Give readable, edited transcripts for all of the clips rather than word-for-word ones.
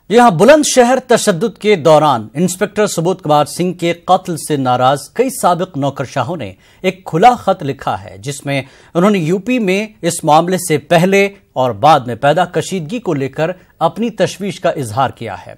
जी हां, बुलंदशहर तशद्दुद के दौरान इंस्पेक्टर सुबोध कुमार सिंह के कत्ल से नाराज कई साबिक नौकरशाहों ने एक खुला खत लिखा है, जिसमें उन्होंने यूपी में इस मामले से पहले और बाद में पैदा कशीदगी को लेकर अपनी तशवीश का इजहार किया है।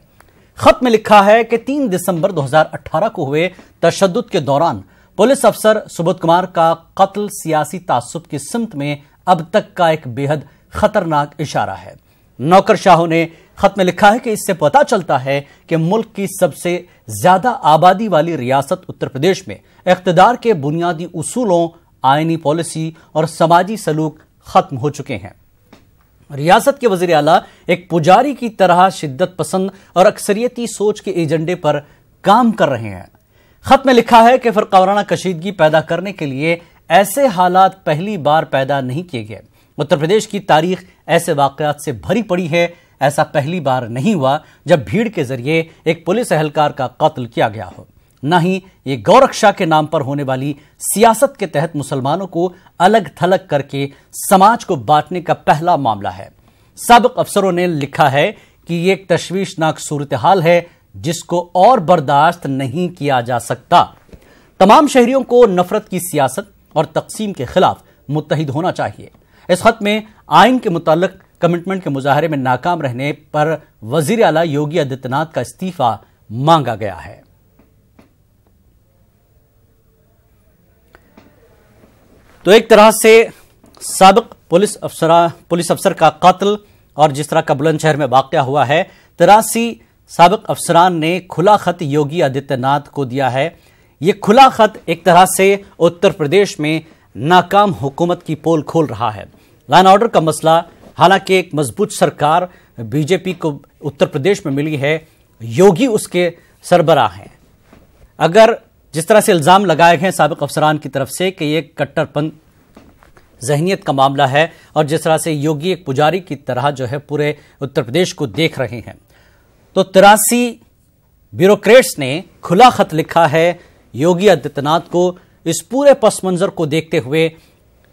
खत में लिखा है कि 3 दिसंबर 2018 को हुए तशद्दुद के दौरान पुलिस अफसर सुबोध कुमार का कत्ल सियासी तासुब की सिमत में अब तक का एक बेहद खतरनाक इशारा है। नौकरशाहों ने खत में लिखा है कि इससे पता चलता है कि मुल्क की सबसे ज्यादा आबादी वाली रियासत उत्तर प्रदेश में इख्तिदार के बुनियादी उसूलों, आईनी पॉलिसी और समाजी सलूक खत्म हो चुके हैं। रियासत के वजीर आला एक पुजारी की तरह शिद्दत पसंद और अक्सरियती सोच के एजेंडे पर काम कर रहे हैं। खत में लिखा है कि फिरका वाराना कशीदगी पैदा करने के लिए ऐसे हालात पहली बार पैदा नहीं किए गए। उत्तर प्रदेश की तारीख ऐसे वाकयात से भरी पड़ी है। ऐसा पहली बार नहीं हुआ जब भीड़ के जरिए एक पुलिस एहलकार का कत्ल किया गया हो। न ही ये गौरक्षा के नाम पर होने वाली सियासत के तहत मुसलमानों को अलग थलग करके समाज को बांटने का पहला मामला है। साबिक अफसरों ने लिखा है कि ये एक तशवीशनाक सूरत हाल है जिसको और बर्दाश्त नहीं किया जा सकता। तमाम शहरियों को नफरत की सियासत और तकसीम के खिलाफ मुत्तहिद होना चाहिए। इस खत में आइन के मुतालिक कमिटमेंट के मुजाहरे में नाकाम रहने पर वजीर आला योगी आदित्यनाथ का इस्तीफा मांगा गया है। तो एक तरह से साबिक पुलिस अफसर का कत्ल और जिस तरह का बुलंदशहर में वाकया हुआ है, 83 साबिक अफसरान ने खुला खत योगी आदित्यनाथ को दिया है। यह खुला खत एक तरह से उत्तर प्रदेश में नाकाम हुकूमत की पोल खोल रहा है। लॉ एंड ऑर्डर का मसला, हालांकि एक मजबूत सरकार बीजेपी को उत्तर प्रदेश में मिली है, योगी उसके सरबराह हैं। अगर जिस तरह से इल्जाम लगाए गए साबिक अफसरान की तरफ से कि यह कट्टरपंथ जहनीत का मामला है और जिस तरह से योगी एक पुजारी की तरह जो है पूरे उत्तर प्रदेश को देख रहे हैं, तो 83 ब्यूरोक्रेट्स ने खुला खत लिखा है योगी आदित्यनाथ को। इस पूरे पस मंजर को देखते हुए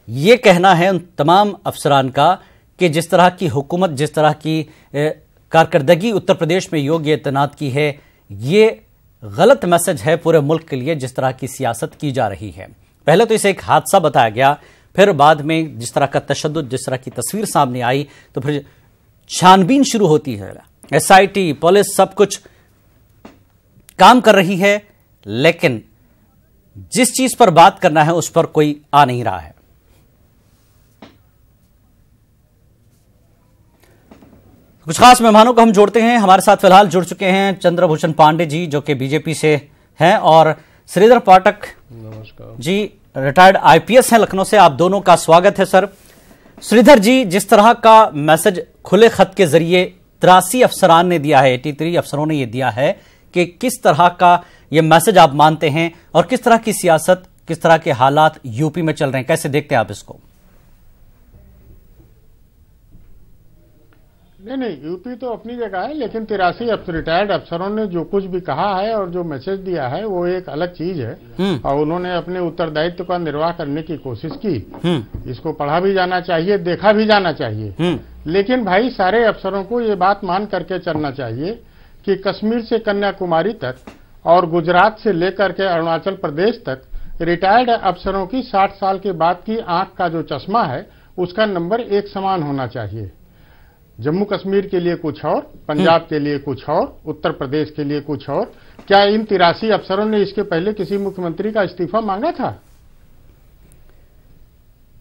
यह कहना है उन तमाम अफसरान का कि जिस तरह की हुकूमत, जिस तरह की कारकर्दगी उत्तर प्रदेश में योगी आदित्यनाथ की है, ये गलत मैसेज है पूरे मुल्क के लिए जिस तरह की सियासत की जा रही है। पहले तो इसे एक हादसा बताया गया, फिर बाद में जिस तरह का तशद्दुद, जिस तरह की तस्वीर सामने आई, तो फिर छानबीन शुरू होती है। SIT, पुलिस सब कुछ काम कर रही है, लेकिन जिस चीज पर बात करना है उस पर कोई आ नहीं रहा है। कुछ खास मेहमानों को हम जोड़ते हैं। हमारे साथ फिलहाल जुड़ चुके हैं चंद्रभूषण पांडे जी, जो कि बीजेपी से हैं, और श्रीधर पाठक जी, रिटायर्ड IPS हैं लखनऊ से। आप दोनों का स्वागत है सर। श्रीधर जी, जिस तरह का मैसेज खुले खत के जरिए 83 अफसरान ने दिया है, 83 अफसरों ने यह दिया है, कि किस तरह का यह मैसेज आप मानते हैं और किस तरह की सियासत, किस तरह के हालात यूपी में चल रहे हैं, कैसे देखते हैं आप इसको? नहीं, यूपी तो अपनी जगह है, लेकिन 83 रिटायर्ड अफसरों ने जो कुछ भी कहा है और जो मैसेज दिया है वो एक अलग चीज है और उन्होंने अपने उत्तरदायित्व का निर्वाह करने की कोशिश की। इसको पढ़ा भी जाना चाहिए, देखा भी जाना चाहिए, लेकिन भाई सारे अफसरों को ये बात मान करके चलना चाहिए कि कश्मीर से कन्याकुमारी तक और गुजरात से लेकर के अरुणाचल प्रदेश तक रिटायर्ड अफसरों की 60 साल के बाद की आंख का जो चश्मा है उसका नंबर एक समान होना चाहिए। जम्मू कश्मीर के लिए कुछ और, पंजाब के लिए कुछ और, उत्तर प्रदेश के लिए कुछ और। क्या इन 83 अफसरों ने इसके पहले किसी मुख्यमंत्री का इस्तीफा मांगा था?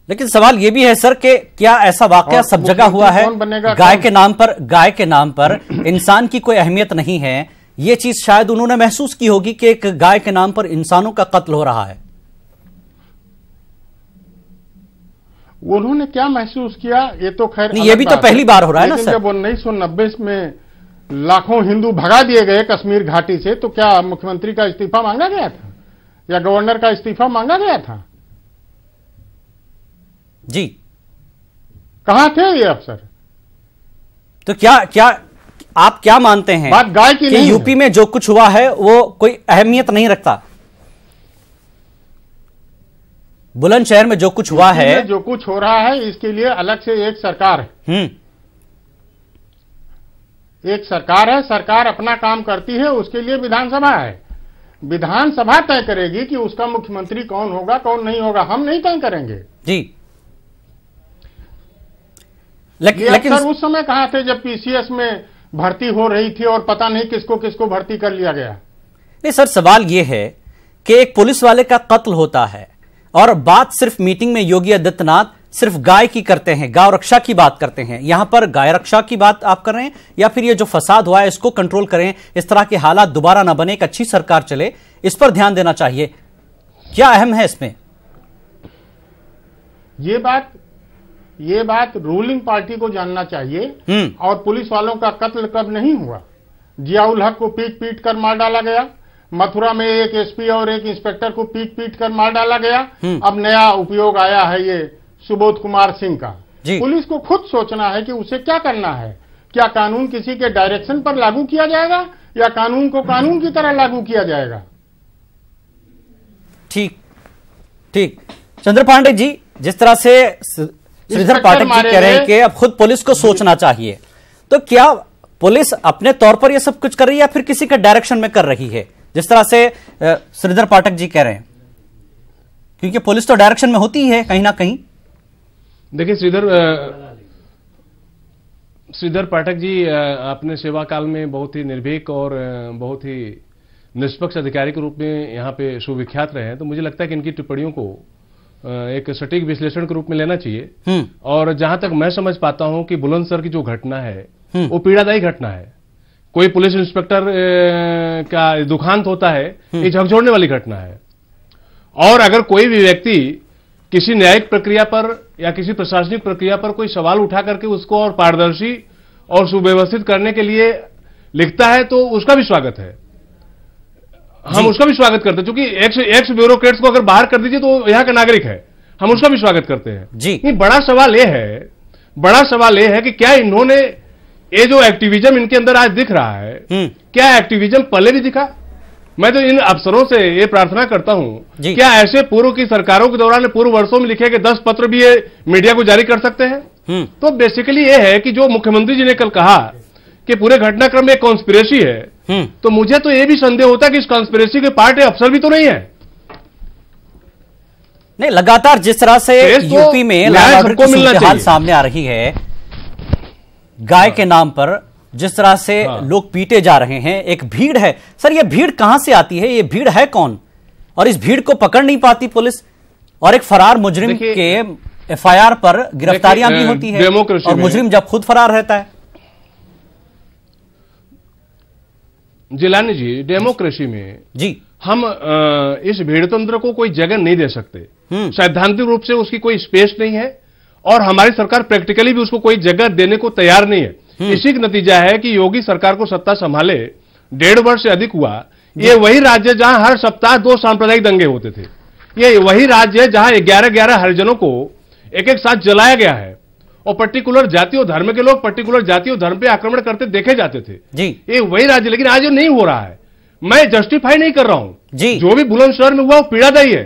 लेकिन सवाल यह भी है सर कि क्या ऐसा वाकया सब जगह हुआ है? गाय के नाम पर इंसान की कोई अहमियत नहीं है। यह चीज शायद उन्होंने महसूस की होगी कि एक गाय के नाम पर इंसानों का कत्ल हो रहा है। उन्होंने क्या महसूस किया ये तो खैर नहीं, ये भी तो पहली बार हो रहा है ना सर। जब 1990 में लाखों हिंदू भगा दिए गए कश्मीर घाटी से, तो क्या मुख्यमंत्री का इस्तीफा मांगा गया था या गवर्नर का इस्तीफा मांगा गया था? जी, कहां थे ये अफसर? तो क्या आप क्या मानते हैं बात गाय की नहीं, यूपी में जो कुछ हुआ है वो कोई अहमियत नहीं रखता? बुलंदशहर में जो कुछ हुआ है, जो कुछ हो रहा है, इसके लिए अलग से एक सरकार है। एक सरकार है, सरकार अपना काम करती है, उसके लिए विधानसभा है। विधानसभा तय करेगी कि उसका मुख्यमंत्री कौन होगा कौन नहीं होगा, हम नहीं तय करेंगे जी। लेकिन सर उस समय कहां थे जब पीसीएस में भर्ती हो रही थी और पता नहीं किसको किसको भर्ती कर लिया गया। नहीं सर, सवाल यह है कि एक पुलिस वाले का कत्ल होता है और बात सिर्फ मीटिंग में योगी आदित्यनाथ सिर्फ गाय की करते हैं, गाय रक्षा की बात करते हैं। यहां पर गाय रक्षा की बात आप कर रहे हैं या फिर ये जो फसाद हुआ है इसको कंट्रोल करें, इस तरह के हालात दोबारा ना बने, एक अच्छी सरकार चले, इस पर ध्यान देना चाहिए। क्या अहम है इसमें? ये बात रूलिंग पार्टी को जानना चाहिए। और पुलिस वालों का कत्ल कब नहीं हुआ? जियाउल हक को पीट पीट कर मार डाला गया, मथुरा में एक एसपी और एक इंस्पेक्टर को पीट पीट कर मार डाला गया। अब नया उपयोग आया है ये सुबोध कुमार सिंह का। पुलिस को खुद सोचना है कि उसे क्या करना है। क्या कानून किसी के डायरेक्शन पर लागू किया जाएगा या कानून को कानून की तरह लागू किया जाएगा? ठीक ठीक। चंद्र पांडे जी, जिस तरह से श्रीधर पाठक जी कह रहे हैं कि अब खुद पुलिस को सोचना चाहिए, तो क्या पुलिस अपने तौर पर यह सब कुछ कर रही है या फिर किसी के डायरेक्शन में कर रही है, जिस तरह से श्रीधर पाठक जी कह रहे हैं? क्योंकि पुलिस तो डायरेक्शन में होती है कहीं ना कहीं। देखिए श्रीधर पाठक जी अपने सेवा काल में बहुत ही निर्भीक और बहुत ही निष्पक्ष अधिकारी के रूप में यहाँ पे सुविख्यात रहे हैं। तो मुझे लगता है कि इनकी टिप्पणियों को एक सटीक विश्लेषण के रूप में लेना चाहिए। और जहां तक मैं समझ पाता हूं कि बुलंदशहर की जो घटना है वो पीड़ादायी घटना है। कोई पुलिस इंस्पेक्टर का दुखांत होता है, ये झकझोरने वाली घटना है। और अगर कोई भी व्यक्ति किसी न्यायिक प्रक्रिया पर या किसी प्रशासनिक प्रक्रिया पर कोई सवाल उठा करके उसको और पारदर्शी और सुव्यवस्थित करने के लिए लिखता है तो उसका भी स्वागत है, हम उसका भी स्वागत करते हैं। क्योंकि एक्स ब्यूरोक्रेट्स को अगर बाहर कर दीजिए तो यहाँ का नागरिक है, हम उसका भी स्वागत करते हैं जी। बड़ा सवाल यह है कि क्या इन्होंने ये जो एक्टिविज्म इनके अंदर आज दिख रहा है, क्या एक्टिविज्म पहले भी दिखा? मैं तो इन अफसरों से ये प्रार्थना करता हूं, क्या ऐसे पूर्व की सरकारों के दौरान पूर्व वर्षों में लिखे गए 10 पत्र भी ये मीडिया को जारी कर सकते हैं? तो बेसिकली ये है कि जो मुख्यमंत्री जी ने कल कहा कि पूरे घटनाक्रम में कॉन्स्पिरेसी है, तो मुझे तो ये भी संदेह होता है कि इस कॉन्स्पिरेसी के पार्ट अफसर भी तो नहीं है। नहीं, लगातार जिस तरह से यूपी में लॉ एंड ऑर्डर की सूरत-ए-हाल सामने आ रही है, गाय के नाम पर जिस तरह से लोग पीटे जा रहे हैं, एक भीड़ है। सर ये भीड़ कहां से आती है? ये भीड़ है कौन? और इस भीड़ को पकड़ नहीं पाती पुलिस, और एक फरार मुजरिम के एफआईआर पर गिरफ्तारियां भी होती है, और मुजरिम जब खुद फरार रहता है। जिलानी जी, डेमोक्रेसी में जी हम इस भीड़तंत्र को कोई जगह नहीं दे सकते। सैद्धांतिक रूप से उसकी कोई स्पेस नहीं है और हमारी सरकार प्रैक्टिकली भी उसको कोई जगह देने को तैयार नहीं है। इसी का नतीजा है कि योगी सरकार को सत्ता संभाले 1.5 वर्ष से अधिक हुआ। ये वही राज्य जहां हर सप्ताह 2 सांप्रदायिक दंगे होते थे, ये वही राज्य है जहां 11-11 हरिजनों को एक साथ जलाया गया है और पर्टिकुलर जाति और धर्म के लोग पर्टिकुलर जाति और धर्म पे आक्रमण करते देखे जाते थे जी। ये वही राज्य, लेकिन आज ये नहीं हो रहा है। मैं जस्टिफाई नहीं कर रहा हूं जी। जो भी बुलंदशहर में हुआ वो पीड़ादायी है।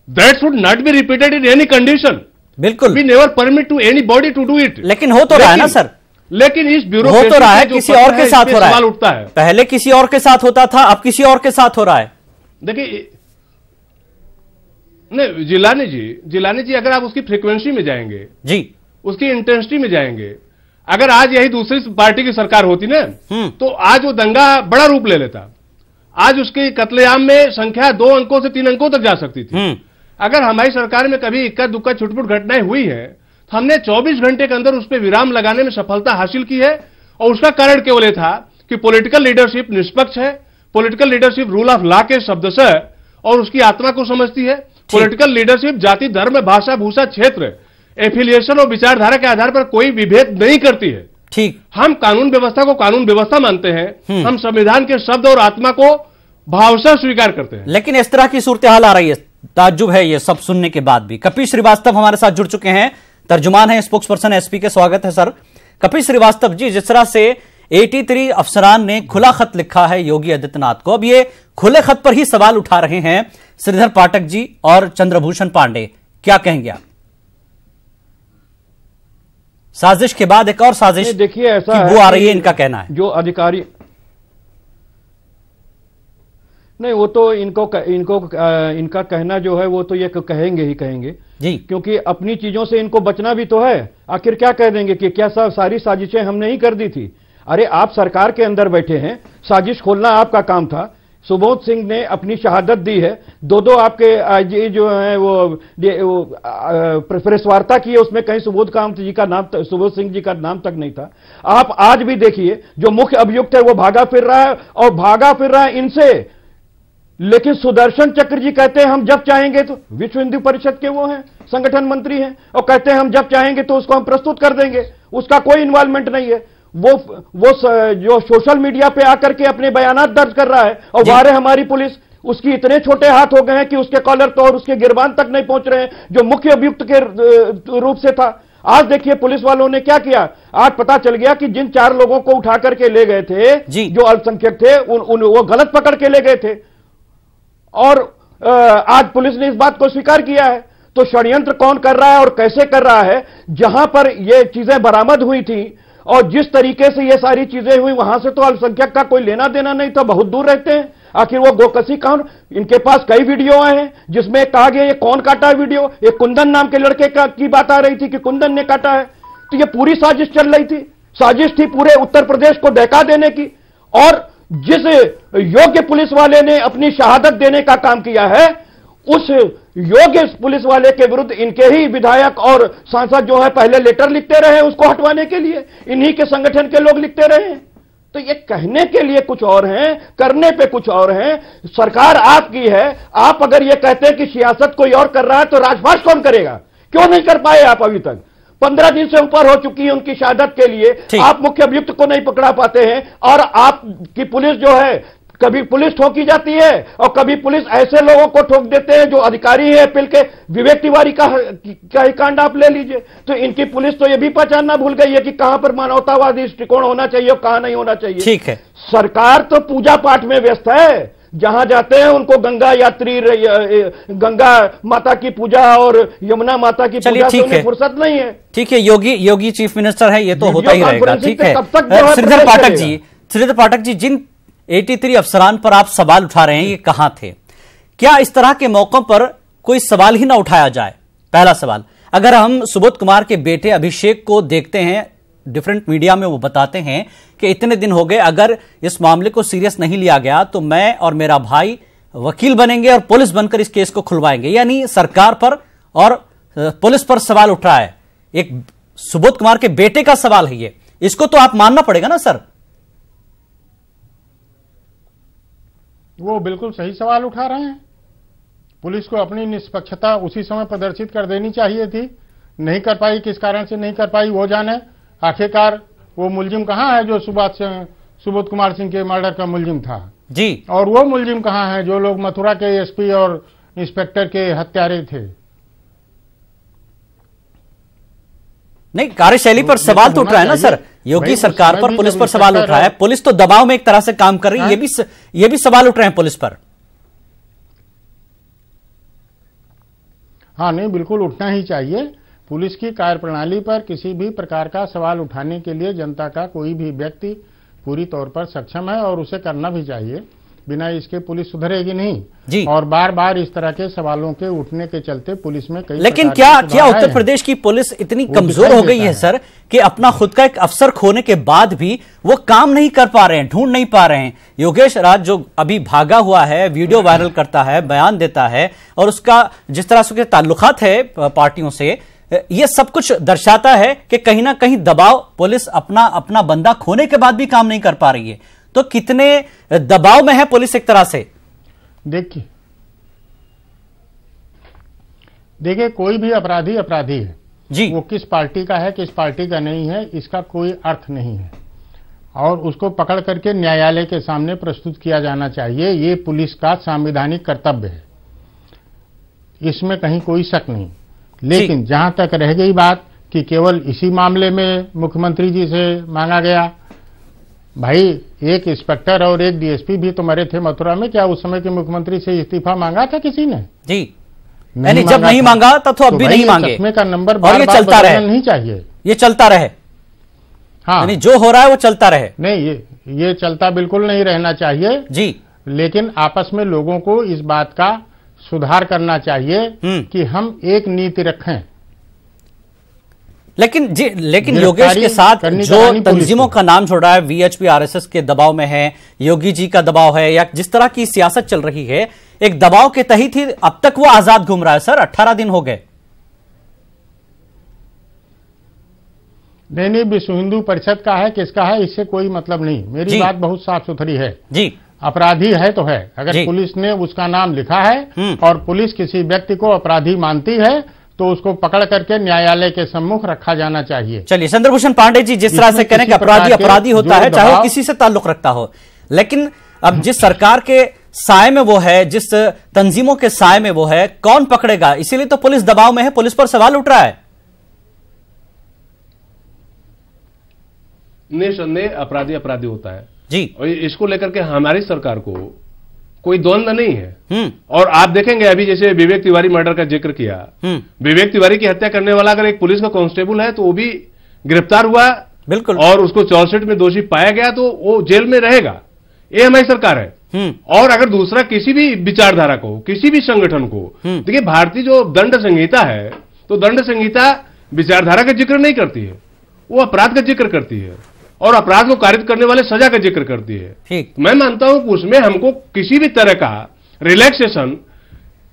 That should not be repeated in any condition. बिल्कुल, we never permit to anybody to do it. लेकिन हो तो रहा है ना सर, लेकिन इस ब्यूरो हो तो रहा है, किसी और के साथ हो रहा है। उठता है, पहले किसी और के साथ होता था, अब किसी और के साथ हो रहा है। देखिए नहीं जिलानी जी अगर आप उसकी फ्रीक्वेंसी में जाएंगे जी, उसकी इंटेंसिटी में जाएंगे, अगर आज यही दूसरी पार्टी की सरकार होती ना तो आज वो दंगा बड़ा रूप ले लेता। आज उसके कत्लेआम में संख्या 2 अंकों से 3 अंकों तक जा सकती थी। अगर हमारी सरकार में कभी इक्का दुक्का छुटपुट घटनाएं हुई है तो हमने 24 घंटे के अंदर उस पर विराम लगाने में सफलता हासिल की है। और उसका कारण केवल यह था कि पॉलिटिकल लीडरशिप निष्पक्ष है, political leadership rule of law के शब्द से और उसकी आत्मा को समझती है। पॉलिटिकल लीडरशिप जाति, धर्म, भाषा, भूषा, क्षेत्र, एफिलिएशन और विचारधारा के आधार पर कोई विभेद नहीं करती है। ठीक, हम कानून व्यवस्था को कानून व्यवस्था मानते हैं, हम संविधान के शब्द और आत्मा को भावसा स्वीकार करते हैं। लेकिन इस तरह की सूरत हाल आ रही है, ताज्जुब है ये सब सुनने के बाद भी। कपिल श्रीवास्तव हमारे साथ जुड़ चुके हैं, तर्जुमान है, स्पोक्स पर्सन एसपी के। स्वागत है सर। कपिल श्रीवास्तव जी, जिस तरह से 83 अफसरान ने खुला खत लिखा है योगी आदित्यनाथ को, अब ये खुले खत पर ही सवाल उठा रहे हैं श्रीधर पाठक जी और चंद्रभूषण पांडे, क्या कहेंगे आप? साजिश के बाद एक और साजिश देखिए ऐसा वो आ रही है, इनका कहना है। जो अधिकारी नहीं, वो तो इनका कहना जो है वो तो ये कहेंगे ही कहेंगे जी, क्योंकि अपनी चीजों से इनको बचना भी तो है। आखिर क्या कह देंगे कि क्या सारी साजिशें हमने ही कर दी थी? अरे आप सरकार के अंदर बैठे हैं, साजिश खोलना आपका काम था। सुबोध सिंह ने अपनी शहादत दी है, दो आपके आईजी जो है वो प्रेस वार्ता की है, उसमें कहीं सुबोध सिंह जी का नाम तक नहीं था। आप आज भी देखिए जो मुख्य अभियुक्त है वो भागा फिर रहा है, और भागा फिर रहा है इनसे। लेकिन सुदर्शन चक्र जी कहते हैं हम जब चाहेंगे तो, विश्व हिंदू परिषद के वो हैं, संगठन मंत्री हैं, और कहते हैं हम जब चाहेंगे तो उसको हम प्रस्तुत कर देंगे, उसका कोई इन्वॉल्वमेंट नहीं है। वो जो सोशल मीडिया पे आकर के अपने बयानात दर्ज कर रहा है, और वारे हमारी पुलिस उसकी इतने छोटे हाथ हो गए हैं कि उसके कॉलर तो और उसके गिरबान तक नहीं पहुंच रहे हैं, जो मुख्य अभियुक्त के रूप से था। आज देखिए पुलिस वालों ने क्या किया। आज पता चल गया कि जिन 4 लोगों को उठा करके ले गए थे, जो अल्पसंख्यक थे, वो गलत पकड़ के ले गए थे, और आज पुलिस ने इस बात को स्वीकार किया है। तो षड्यंत्र कौन कर रहा है और कैसे कर रहा है? जहां पर ये चीजें बरामद हुई थी और जिस तरीके से ये सारी चीजें हुई, वहां से तो अल्पसंख्यक का कोई लेना देना नहीं था, बहुत दूर रहते हैं। आखिर वो गोकसी कौन? इनके पास कई वीडियो आए हैं जिसमें कहा गया ये कौन काटा है वीडियो, एक कुंदन नाम के लड़के की बात आ रही थी कि कुंदन ने काटा है। तो ये पूरी साजिश चल रही थी, साजिश थी पूरे उत्तर प्रदेश को दहका देने की। और जिस योग्य पुलिस वाले ने अपनी शहादत देने का काम किया है, उस योग्य पुलिस वाले के विरुद्ध इनके ही विधायक और सांसद जो है पहले लेटर लिखते रहे उसको हटवाने के लिए, इन्हीं के संगठन के लोग लिखते रहे। तो ये कहने के लिए कुछ और हैं, करने पे कुछ और हैं। सरकार आपकी है, आप अगर ये कहते हैं कि सियासत कोई और कर रहा है तो राजभाष कौन करेगा? क्यों नहीं कर पाए आप अभी तक? 15 दिन से ऊपर हो चुकी है उनकी शहादत के लिए, आप मुख्य अभियुक्त को नहीं पकड़ा पाते हैं। और आपकी पुलिस जो है, कभी पुलिस ठोकी जाती है और कभी पुलिस ऐसे लोगों को ठोक देते हैं जो अधिकारी है पिल के। विवेक तिवारी का ही कांड आप ले लीजिए। तो इनकी पुलिस तो ये भी पहचानना भूल गई है कि कहां पर मानवतावादी दृष्टिकोण होना चाहिए और कहां नहीं होना चाहिए। ठीक है, सरकार तो पूजा पाठ में व्यस्त है, जहां जाते हैं उनको गंगा यात्री, गंगा माता की पूजा और यमुना माता की पूजा से उन्हें फुर्सत नहीं है। ठीक है, योगी चीफ मिनिस्टर है, ये तो होता ही रहेगा। ठीक है, श्रीधर पाठक जी, जिन 83 अफसरान पर आप सवाल उठा रहे हैं, ये कहां थे? क्या इस तरह के मौकों पर कोई सवाल ही ना उठाया जाए? पहला सवाल, अगर हम सुबोध कुमार के बेटे अभिषेक को देखते हैं, डिफरेंट मीडिया में वो बताते हैं कि इतने दिन हो गए, अगर इस मामले को सीरियस नहीं लिया गया तो मैं और मेरा भाई वकील बनेंगे और पुलिस बनकर इस केस को खुलवाएंगे। यानी सरकार पर और पुलिस पर सवाल उठ रहा है। एक सुबोध कुमार के बेटे का सवाल है ये, इसको तो आप मानना पड़ेगा ना सर? वो बिल्कुल सही सवाल उठा रहे हैं। पुलिस को अपनी निष्पक्षता उसी समय प्रदर्शित कर देनी चाहिए थी, नहीं कर पाई। किस कारण से नहीं कर पाई वो जाने। आखिरकार वो मुलजिम कहाँ है जो सुबोध कुमार सिंह के मर्डर का मुलजिम था जी, और वो मुलजिम कहाँ है जो लोग मथुरा के एसपी और इंस्पेक्टर के हत्यारे थे? नहीं, कार्यशैली पर सवाल तो उठ रहा है ना सर। योगी सरकार पर, पुलिस पर सवाल उठ रहा है। पुलिस तो दबाव में एक तरह से काम कर रही है, ये भी सवाल उठ रहे हैं पुलिस पर। हाँ, नहीं, बिल्कुल उठना ही चाहिए। पुलिस की कार्यप्रणाली पर किसी भी प्रकार का सवाल उठाने के लिए जनता का कोई भी व्यक्ति पूरी तौर पर सक्षम है और उसे करना भी चाहिए। बिना इसके पुलिस सुधरेगी नहीं जी। और बार बार इस तरह के सवालों के उठने के चलते पुलिस में कई, लेकिन क्या उत्तर प्रदेश की पुलिस इतनी कमजोर हो गई है सर कि अपना खुद का एक अफसर खोने के बाद भी वो काम नहीं कर पा रहे हैं, ढूंढ नहीं पा रहे हैं? योगेश राज जो अभी भागा हुआ है, वीडियो वायरल करता है, बयान देता है, और उसका जिस तरह से ताल्लुकात है पार्टियों से, ये सब कुछ दर्शाता है कि कहीं ना कहीं दबाव, पुलिस अपना बंदा खोने के बाद भी काम नहीं कर पा रही है। तो कितने दबाव में है पुलिस एक तरह से? देखिए, कोई भी अपराधी है जी। वो किस पार्टी का है, किस पार्टी का नहीं है, इसका कोई अर्थ नहीं है, और उसको पकड़ करके न्यायालय के सामने प्रस्तुत किया जाना चाहिए। ये पुलिस का संवैधानिक कर्तव्य है, इसमें कहीं कोई शक नहीं। लेकिन जहां तक रह गई बात कि केवल इसी मामले में मुख्यमंत्री जी से मांगा गया, भाई एक इंस्पेक्टर और एक डीएसपी भी तो मरे थे मथुरा में। क्या उस समय के मुख्यमंत्री से इस्तीफा मांगा था किसी ने? जी, जब नहीं मांगा था तो अब भी नहीं मांगे। चश्मे का नंबर बार-बार चलता रहे नहीं चाहिए। ये चलता रहे। हाँ, यानी जो हो रहा है वो चलता रहे। नहीं, ये चलता बिल्कुल नहीं रहना चाहिए जी, लेकिन आपस में लोगों को इस बात का सुधार करना चाहिए कि हम एक नीति रखें। लेकिन योगेश के साथ जो तंजीमों का नाम छोड़ रहा है, वीएचपी आरएसएस के दबाव में है, योगी जी का दबाव है, या जिस तरह की सियासत चल रही है, एक दबाव के तहत ही अब तक वो आजाद घूम रहा है। सर 18 दिन हो गए। नहीं, विश्व हिंदू परिषद का है, किसका है, इससे कोई मतलब नहीं। मेरी बात बहुत साफ सुथरी है जी। अपराधी है तो है, अगर पुलिस ने उसका नाम लिखा है और पुलिस किसी व्यक्ति को अपराधी मानती है तो उसको पकड़ करके न्यायालय के सम्मुख रखा जाना चाहिए। चलिए, चंद्रभूषण पांडे जी, जिस तरह से कह रहे हैं कि अपराधी अपराधी होता है, चाहे वो किसी से ताल्लुक रखता हो, लेकिन अब जिस सरकार के साए में वो है, जिस तंजीमों के साए में वो है, कौन पकड़ेगा? इसीलिए तो पुलिस दबाव में है, पुलिस पर सवाल उठ रहा है। निसंदेह अपराधी अपराधी होता है जी, और इसको लेकर के हमारी सरकार को कोई द्वंद्व नहीं है। और आप देखेंगे अभी जैसे विवेक तिवारी मर्डर का जिक्र किया, विवेक तिवारी की हत्या करने वाला अगर एक पुलिस का कांस्टेबल है तो वो भी गिरफ्तार हुआ, बिल्कुल, और उसको चार्जशीट में दोषी पाया गया तो वो जेल में रहेगा। ये हमारी सरकार है। और अगर दूसरा किसी भी विचारधारा को, किसी भी संगठन को, देखिए भारतीय जो दंड संहिता है, तो दंड संहिता विचारधारा का जिक्र नहीं करती है, वो अपराध का जिक्र करती है और अपराध को कारित करने वाले सजा का जिक्र करती है। ठीक, मैं मानता हूं कि उसमें हमको किसी भी तरह का रिलैक्सेशन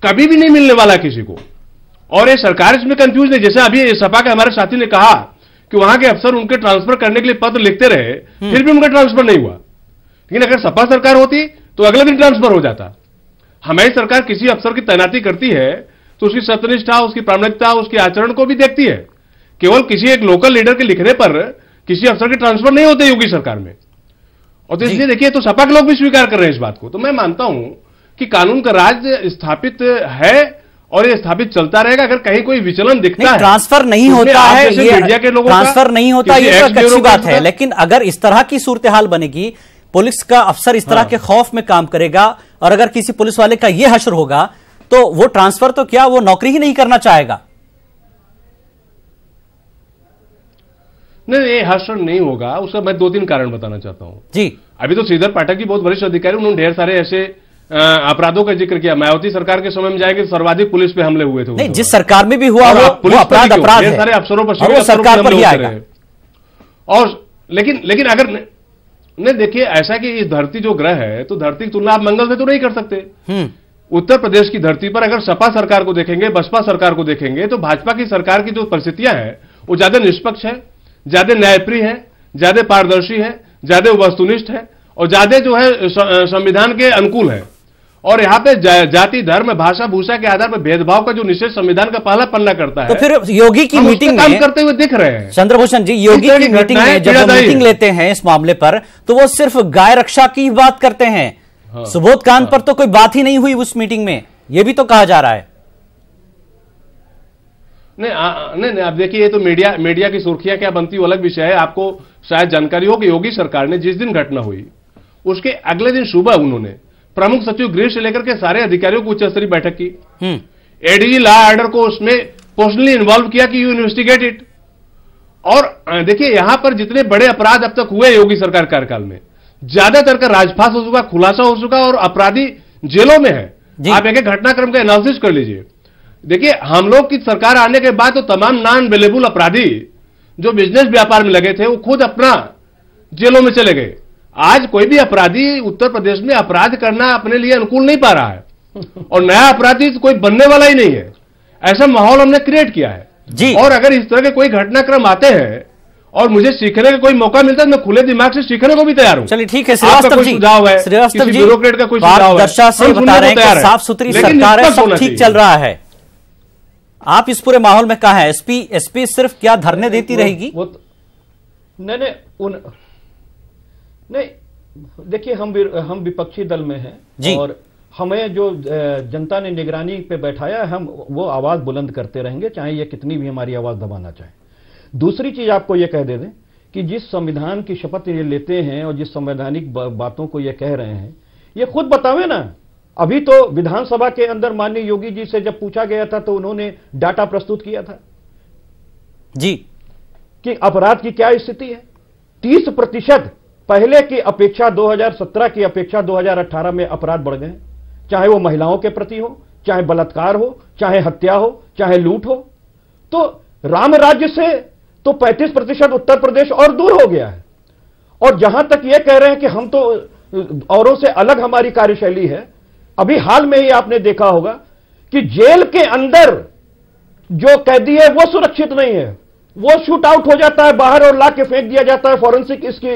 कभी भी नहीं मिलने वाला किसी को, और ये सरकार इसमें कंफ्यूज है। जैसे अभी सपा के हमारे साथी ने कहा कि वहां के अफसर उनके ट्रांसफर करने के लिए पत्र लिखते रहे, फिर भी उनका ट्रांसफर नहीं हुआ। लेकिन अगर सपा सरकार होती तो अगले दिन ट्रांसफर हो जाता। हमारी सरकार किसी अफसर की तैनाती करती है तो उसकी सत्यनिष्ठा, उसकी प्रामाणिकता, उसके आचरण को भी देखती है। केवल किसी एक लोकल लीडर के लिखने पर किसी अफसर के ट्रांसफर नहीं होते योगी सरकार में। और तो इसलिए देखिए, तो सपा के लोग भी स्वीकार कर रहे हैं इस बात को। तो मैं मानता हूं कि कानून का राज स्थापित है और ये स्थापित चलता रहेगा। अगर कहीं कोई विचलन दिखता है, ट्रांसफर नहीं होता है, ये मीडिया के लोगों ट्रांसफर नहीं होता, ये तो अच्छी बात है। लेकिन अगर इस तरह की सूरत हाल बनेगी, पुलिस का अफसर इस तरह के खौफ में काम करेगा, और अगर किसी पुलिस वाले का यह हश्र होगा तो वो ट्रांसफर तो क्या, वो नौकरी ही नहीं करना चाहेगा। नहीं, ये हश्र नहीं होगा। उसका मैं 2-3 कारण बताना चाहता हूं जी। अभी तो श्रीधर पाठक जी बहुत वरिष्ठ अधिकारी, उन्होंने ढेर सारे ऐसे अपराधों का जिक्र किया। मायावती सरकार के समय में जाएंगे, सर्वाधिक पुलिस पे हमले हुए थे। नहीं, जिस सरकार में भी हुआ वो अपराध अपराध है, सारे अफसरों पर सरकार पर ही आएगा। और लेकिन अगर नहीं, देखिए ऐसा कि इस धरती जो ग्रह है, तो धरती की तुलना आप मंगल से तो नहीं कर सकते। उत्तर प्रदेश की धरती पर अगर सपा सरकार को देखेंगे, बसपा सरकार को देखेंगे, तो भाजपा की सरकार की जो परिस्थितियां हैं वो ज्यादा निष्पक्ष है, ज्यादा न्यायप्रिय है, ज्यादा पारदर्शी है, ज्यादा वस्तुनिष्ठ है और ज्यादा जो है संविधान के अनुकूल है। और यहाँ पे जाति, धर्म, भाषा, भूषा के आधार पर भेदभाव का जो निषेध संविधान का पहला पन्ना करता है, तो फिर योगी की मीटिंग में काम करते हुए दिख रहे हैं। चंद्रभूषण जी, योगी की मीटिंग में जब वो मीटिंग लेते हैं इस मामले पर, तो वो सिर्फ गाय रक्षा की बात करते हैं। सुबोध कांत पर तो कोई बात ही नहीं हुई उस मीटिंग में, ये भी तो कहा जा रहा है। नहीं, आप देखिए, ये तो मीडिया की सुर्खियां क्या बनती वो अलग विषय है। आपको शायद जानकारी हो कि योगी सरकार ने जिस दिन घटना हुई उसके अगले दिन सुबह उन्होंने प्रमुख सचिव गृह से लेकर के सारे अधिकारियों को उच्च स्तरीय बैठक की। एडीजी लॉ ऑर्डर को उसमें पर्सनली इन्वॉल्व किया कि यू इन्वेस्टिगेट इट। और देखिए, यहां पर जितने बड़े अपराध अब तक हुए योगी सरकार कार्यकाल में, ज्यादातर का राजफास हो चुका, खुलासा हो चुका और अपराधी जेलों में है। आप एक घटनाक्रम का एनालिसिस कर लीजिए। देखिए, हम लोग की सरकार आने के बाद तो तमाम नॉन अवेलेबल अपराधी जो बिजनेस व्यापार में लगे थे वो खुद अपना जेलों में चले गए। आज कोई भी अपराधी उत्तर प्रदेश में अपराध करना अपने लिए अनुकूल नहीं पा रहा है और नया अपराधी तो कोई बनने वाला ही नहीं है। ऐसा माहौल हमने क्रिएट किया है जी। और अगर इस तरह के कोई घटनाक्रम आते हैं और मुझे सीखने का कोई मौका मिलता है, मैं खुले दिमाग से सीखने को भी तैयार हूं। चलिए ठीक है, श्रीवास्तव जी, श्रीवास्तव जी ब्यूरोक्रेट का कोई सुझाव है, से बता रहे हैं कि साफ सुथरी सरकार है, सब ठीक चल रहा है। आप इस पूरे माहौल में कहां हैं? एसपी सिर्फ क्या धरने देती रहेगी? नहीं, देखिए, हम विपक्षी दल में हैं और हमें जो जनता ने निगरानी पे बैठाया, हम वो आवाज बुलंद करते रहेंगे, चाहे ये कितनी भी हमारी आवाज दबाना चाहे। दूसरी चीज आपको ये कह दे दें कि जिस संविधान की शपथ ये लेते हैं और जिस संवैधानिक बातों को ये कह रहे हैं, ये खुद बतावे ना। अभी तो विधानसभा के अंदर माननीय योगी जी से जब पूछा गया था तो उन्होंने डाटा प्रस्तुत किया था जी। कि अपराध की क्या स्थिति है। 30% पहले की अपेक्षा 2017 की अपेक्षा 2018 में अपराध बढ़ गए, चाहे वो महिलाओं के प्रति हो, चाहे बलात्कार हो, चाहे हत्या हो, चाहे लूट हो। तो राम राज्य से तो 35% उत्तर प्रदेश और दूर हो गया है। और जहां तक ये कह रहे हैं कि हम तो औरों से अलग हमारी कार्यशैली है, अभी हाल में ही आपने देखा होगा कि जेल के अंदर जो कैदी है वो सुरक्षित नहीं है, वो शूट आउट हो जाता है बाहर और ला के फेंक दिया जाता है, फॉरेंसिक इसकी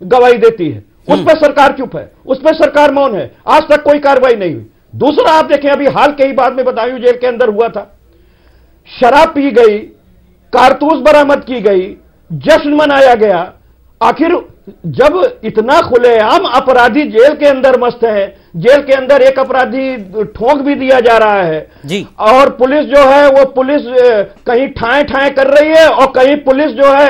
गवाही देती है। उस पर सरकार चुप है, उस पर सरकार मौन है, आज तक कोई कार्रवाई नहीं हुई। दूसरा आप देखें, अभी हाल के ही बाद में बदायूं जेल के अंदर हुआ था, शराब पी गई, कारतूस बरामद की गई, जश्न मनाया गया। आखिर जब इतना खुलेआम अपराधी जेल के अंदर मस्त है, जेल के अंदर एक अपराधी ठोक भी दिया जा रहा है जी, और पुलिस जो है वो पुलिस कहीं ठाए ठाए कर रही है और कहीं पुलिस जो है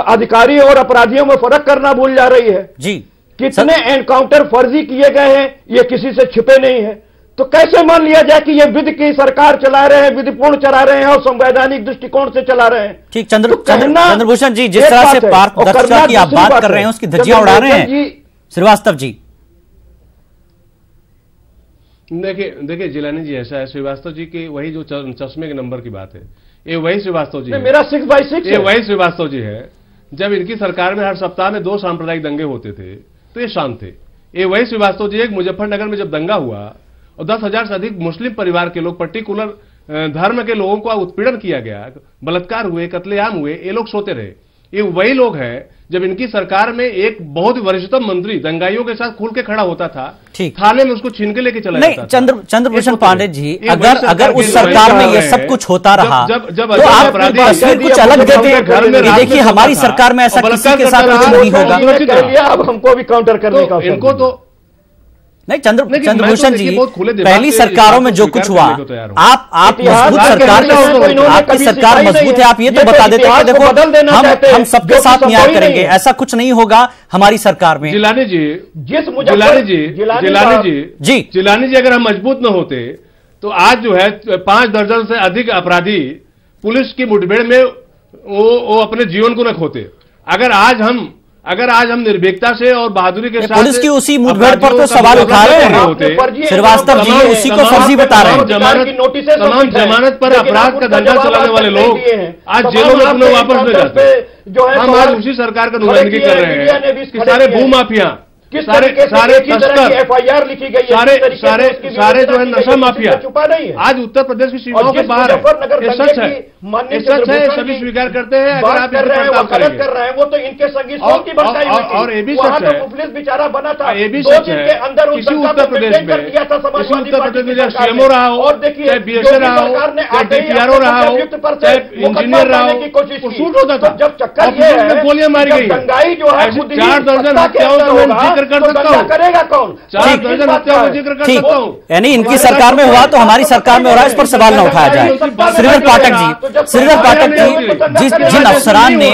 अधिकारी और अपराधियों में फर्क करना भूल जा रही है जी। कितने एनकाउंटर फर्जी किए गए हैं ये किसी से छिपे नहीं है। तो कैसे मान लिया जाए कि ये विधि की सरकार चला रहे हैं, विधिपूर्ण चला रहे हैं और संवैधानिक दृष्टिकोण से चला रहे हैं। ठीक, चंद्रभूषण जी, जिस तरह से पारदर्शिता की आप बात कर रहे हैं उसकी धज्जियां उड़ा रहे हैं श्रीवास्तव जी। देखिए जिलानी जी, ऐसा है श्रीवास्तव जी के वही जो चश्मे के नंबर की बात है, ये वही श्रीवास्तव जी है। मेरा 6/6 ये वही श्रीवास्तव जी है। जब इनकी सरकार में हर सप्ताह में 2 सांप्रदायिक दंगे होते थे तो ये शांत थे। ये वही श्रीवास्तव जी है। मुजफ्फरनगर में जब दंगा हुआ और 10,000 से अधिक मुस्लिम परिवार के लोग, पर्टिकुलर धर्म के लोगों का उत्पीड़न किया गया, बलात्कार हुए, कत्लेआम हुए, ये लोग सोते रहे। ये वही लोग हैं जब इनकी सरकार में एक बहुत वरिष्ठतम मंत्री दंगाइयों के साथ खुल के खड़ा होता था, थाने में उसको छीन के लेके चला जाता था। चंद्रभूषण पांडे जी, अगर उस सरकार में ये सब कुछ होता रहा जब तो आप तस्वीर कुछ अलग देते। देखिए हमारी सरकार में ऐसा किसी के साथ कुछ नहीं होगा। अब हमको भी काउंटर करने का इनको तो नहीं, चंद्रभूषण जी, पहली सरकारों में जो कुछ हुआ, आप मजबूत सरकार, आपकी सरकार मजबूत है, आप ये तो बता देते हैं देखो हम सबके साथ न्याय करेंगे, ऐसा कुछ नहीं होगा हमारी सरकार में। जिलानी जी, अगर हम मजबूत न होते तो आज जो है 5 दर्जन से अधिक अपराधी पुलिस की मुठभेड़ में वो अपने जीवन को न खोते। अगर आज हम निर्भीकता से और बहादुरी के साथ पुलिस की उसी मुठभेड़ पर तो सवाल उठा रहे हैं श्रीवास्तव जी, उसी को फर्जी बता रहे हैं। तमाम जमानत पर अपराध का धंधा चलाने वाले लोग आज जेलों में अपने वापस ले जाते हैं। हम आज उसी सरकार का नुमाइंदगी कर रहे हैं कि सारे भूमाफिया, सारे तस्कर, सारे जो है नशा माफिया आज उत्तर प्रदेश की सीमाओं के बाहर है। ये सच है, ये सच है, सभी स्वीकार करते हैं। अगर आप कर रहे हैं वो तो इनके संगी की भड़काई हुई थी। और ये भी सच है, पुलिस बेचारा बना था, ये भी सच है, किसी उत्तर प्रदेश में चाहे सीएमओ रहा हो, चाहे बीएसए रहा हो, चाहे डीपीआरओ रहा हो, चाहे इंजीनियर रहा हो, शूट होता था। जब चक्कर गोलियां मारी गई, 4 दर्जन हत्याओं का कर सकता हूं, करेगा कौन? 4 दर्जन हत्याओं का जिक्र कर सकता हूं। यानी इनकी सरकार में हुआ तो हमारी सरकार में हो रहा है, इस पर सवाल न उठाया जाए। श्रीधर पाठक जी, जिन अफसरान ने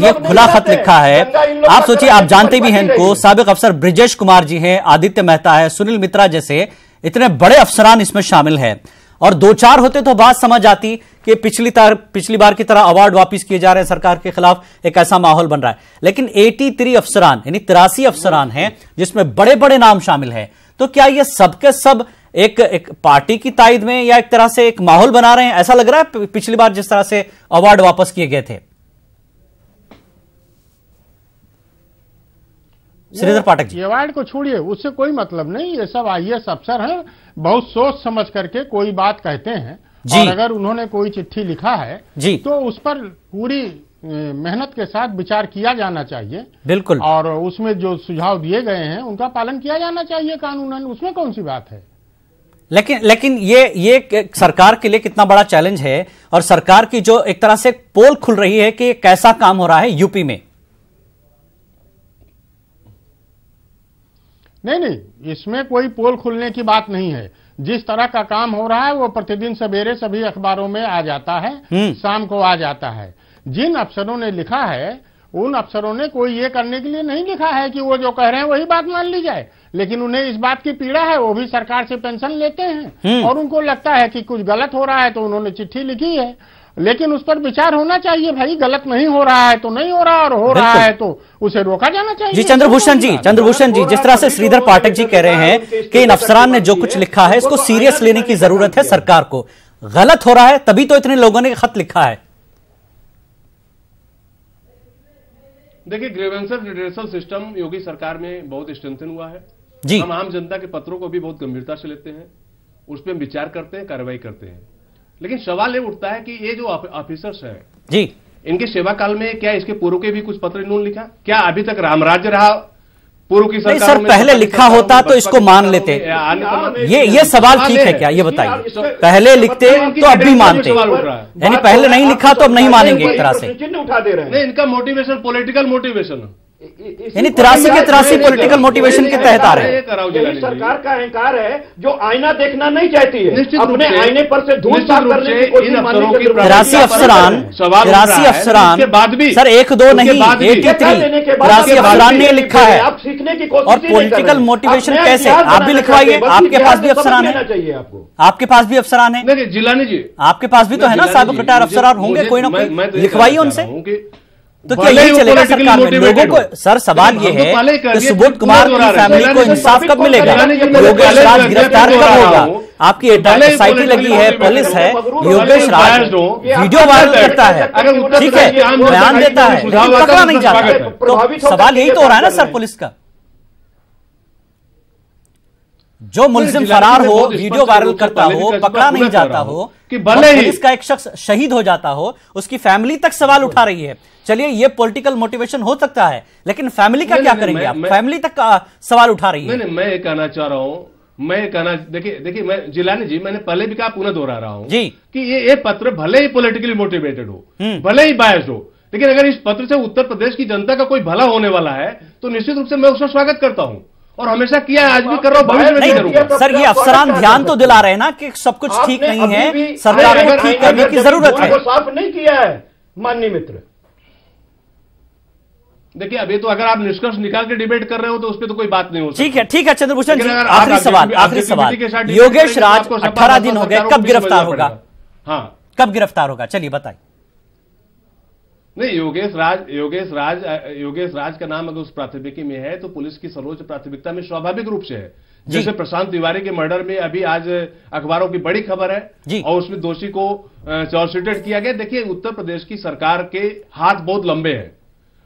ये खुला खत लिखा है, आप सोचिए, आप जानते भी हैं इनको, साबिक अफसर ब्रिजेश कुमार जी हैं, आदित्य मेहता है, सुनील मित्रा जैसे इतने बड़े अफसरान इसमें शामिल हैं। और 2-4 होते तो बात समझ आती कि पिछली बार की तरह अवार्ड वापस किए जा रहे हैं सरकार के खिलाफ, एक ऐसा माहौल बन रहा है। लेकिन 83 अफसरान यानी 83 अफसरान हैं जिसमें बड़े बड़े नाम शामिल हैं। तो क्या ये सबके सब एक पार्टी की ताईद में या एक तरह से एक माहौल बना रहे हैं? ऐसा लग रहा है पिछली बार जिस तरह से अवार्ड वापस किए गए थे। श्रीधर पाठक जी, अवार्ड को छोड़िए, उससे कोई मतलब नहीं। ये सब IAS अफसर हैं, बहुत सोच समझ करके कोई बात कहते हैं। और अगर उन्होंने कोई चिट्ठी लिखा है जी, तो उस पर पूरी मेहनत के साथ विचार किया जाना चाहिए। बिल्कुल। और उसमें जो सुझाव दिए गए हैं उनका पालन किया जाना चाहिए कानूनन, उसमें कौन सी बात है। लेकिन ये सरकार के लिए कितना बड़ा चैलेंज है, और सरकार की जो एक तरह से पोल खुल रही है कि कैसा काम हो रहा है यूपी में। नहीं, इसमें कोई पोल खुलने की बात नहीं है। जिस तरह का काम हो रहा है वो प्रतिदिन सवेरे सभी अखबारों में आ जाता है, शाम को आ जाता है। जिन अफसरों ने लिखा है उन अफसरों ने कोई ये करने के लिए नहीं लिखा है कि वो जो कह रहे हैं वही बात मान ली जाए, लेकिन उन्हें इस बात की पीड़ा है। वो भी सरकार से पेंशन लेते हैं और उनको लगता है कि कुछ गलत हो रहा है, तो उन्होंने चिट्ठी लिखी है। लेकिन उस पर विचार होना चाहिए भाई, गलत नहीं हो रहा है तो नहीं हो रहा, और हो रहा है तो उसे रोका जाना चाहिए। जी चंद्रभूषण जी, जिस तरह से श्रीधर पाठक जी कह रहे हैं कि इन अफसरान ने जो कुछ लिखा है इसको सीरियस लेने की जरूरत है, सरकार को गलत हो रहा है तभी तो इतने लोगों ने खत लिखा है। देखिए, ग्रीवेंसेस रिड्रेसल सिस्टम योगी सरकार में बहुत स्ट्रेंथन हुआ है जी। हम आम जनता के पत्रों को भी बहुत गंभीरता से लेते हैं, उस पर विचार करते हैं, कार्रवाई करते हैं। लेकिन सवाल ये उठता है कि ये जो ऑफिसर्स हैं जी, इनके सेवा काल में क्या इसके पूर्व के भी कुछ पत्र इन्होंने लिखा? क्या अभी तक रामराज्य रहा पूर्व की सरकार? सर पहले लिखा होता तो इसको मान लेते। ये सवाल ठीक है क्या, ये बताइए। पहले लिखते तो अब भी मानते, यानी पहले नहीं लिखा तो अब नहीं मानेंगे एक तरह से। चिन्ह उठा दे रहे हैं। नहीं, इनका मोटिवेशन पॉलिटिकल मोटिवेशन, यानी 83 के 83 पॉलिटिकल मोटिवेशन के तहत आ रहे हैं। यही सरकार का अहंकार है जो आईना देखना नहीं चाहती है, अपने आईने पर से धूल साफ करने की कोशिश। 83 अफसरान बाद भी सर 1-2 नहीं 83 अफसरान ने लिखा है। आप सीखने की कोशिश और पॉलिटिकल मोटिवेशन कैसे? आप भी लिखवाइए, आपके पास भी अफसरान है, चाहिए आपको, आपके पास भी अफसरान है, जिलानी जी आपके पास भी तो है ना, साबिक रिटायर अफसरान होंगे कोई ना कोई, लिखवाइए उनसे। तो क्या यही चलेगा सरकार में? लोगों को सर सवाल ये है कि सुबोध कुमार की फैमिली को इंसाफ कब मिलेगा? योगेश राज गिरफ्तार कब होगा? आपकी एसआईटी लगी है, पुलिस है, योगेश राज वीडियो वायरल करता है, ठीक है, बयान देता है, लेकिन पकड़ा नहीं जाता। तो सवाल यही तो हो रहा है ना सर, पुलिस का जो मुलजिम फरार हो, वीडियो वायरल करता हो, पकड़ा नहीं जाता हो, कि भले ही पुलिस का एक शख्स शहीद हो जाता हो, उसकी फैमिली तक सवाल उठा रही है। चलिए ये पॉलिटिकल मोटिवेशन हो सकता है, लेकिन फैमिली का क्या करेंगे आप? फैमिली तक सवाल उठा रही है। नहीं, मैं ये कहना चाह रहा हूं, देखिए मैं जिलानी जी, मैंने पहले भी कहा, पुनः दोहरा रहा हूं जी कि ये पत्र भले ही पॉलिटिकली मोटिवेटेड हो, भले ही बायस्ड हो, लेकिन अगर इस पत्र से उत्तर प्रदेश की जनता का कोई भला होने वाला है तो निश्चित रूप से मैं उसका स्वागत करता हूं, और हमेशा किया है, आज भी कर रहा हूं, भविष्य में भी करूंगा। सर ये अफसरान ध्यान तो दिला रहे हैं ना कि सब कुछ ठीक नहीं है, सरकार को ठीक करने की जरूरत है। साफ नहीं किया है माननीय मित्र। देखिए, अभी तो अगर आप निष्कर्ष निकाल के डिबेट कर रहे हो तो उस पर तो कोई बात नहीं हो सकती। ठीक है चंद्रभूषण जी, आखिरी सवाल, योगेश राज 18 दिन हो गए, कब गिरफ्तार होगा? हाँ, कब गिरफ्तार होगा, चलिए बताइए। नहीं, योगेश राज का नाम अगर उस प्राथमिकी में है तो पुलिस की सर्वोच्च प्राथमिकता में स्वाभाविक रूप से है। जैसे प्रशांत तिवारी के मर्डर में अभी आज अखबारों की बड़ी खबर है और उसमें दोषी को चार्जशीटेड किया गया। देखिए, उत्तर प्रदेश की सरकार के हाथ बहुत लंबे हैं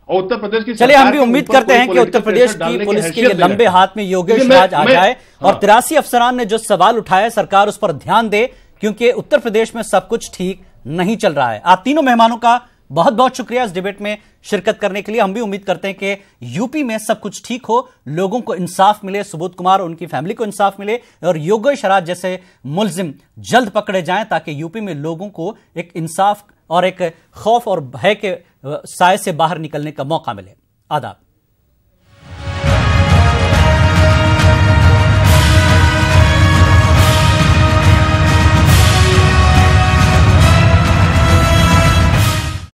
और उत्तर प्रदेश की, चलिए हम भी उम्मीद करते हैं कि उत्तर प्रदेश की पुलिस के ये लंबे हाथ में योगेश राज आ जाए और 83 अफसरान ने जो सवाल उठाया सरकार उस पर ध्यान दे, क्योंकि उत्तर प्रदेश में सब कुछ ठीक नहीं चल रहा है। आप तीनों मेहमानों का बहुत बहुत शुक्रिया इस डिबेट में शिरकत करने के लिए। हम भी उम्मीद करते हैं कि यूपी में सब कुछ ठीक हो, लोगों को इंसाफ मिले, सुबोध कुमार और उनकी फैमिली को इंसाफ मिले और योगेश राज जैसे मुलजिम जल्द पकड़े जाएं ताकि यूपी में लोगों को एक इंसाफ और एक खौफ और भय के साए से बाहर निकलने का मौका मिले। आदाब।